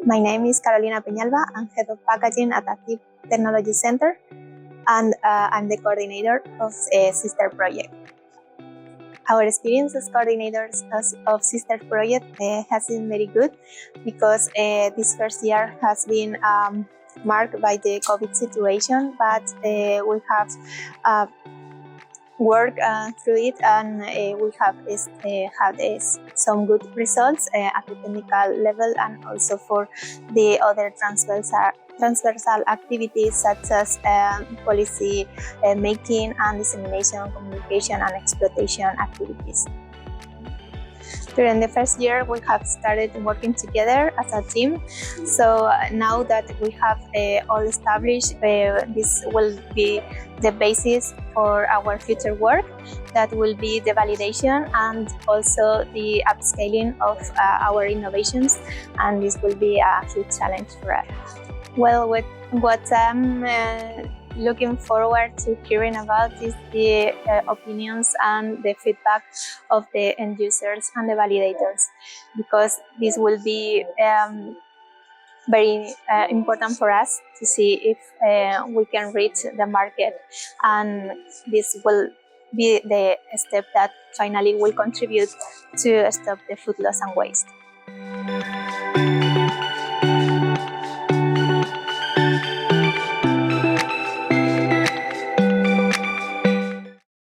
My name is Carolina Peñalva. I'm head of packaging at AITIIP Technology Center, and I'm the coordinator of a sister project. Our experience as coordinators of sister project has been very good because this first year has been marked by the COVID situation, but we have worked through it, and we have had some good results at the technical level, and also for the other transversal activities such as policy making and dissemination, communication and exploitation activities. During the first year, we have started working together as a team. So now that we have all established, this will be the basis for our future work. That will be the validation and also the upscaling of our innovations. And this will be a huge challenge for us. Well, what I'm looking forward to hearing about is the opinions and the feedback of the end users and the validators, because this will be very important for us to see if we can reach the market, and this will be the step that finally will contribute to stop the food loss and waste.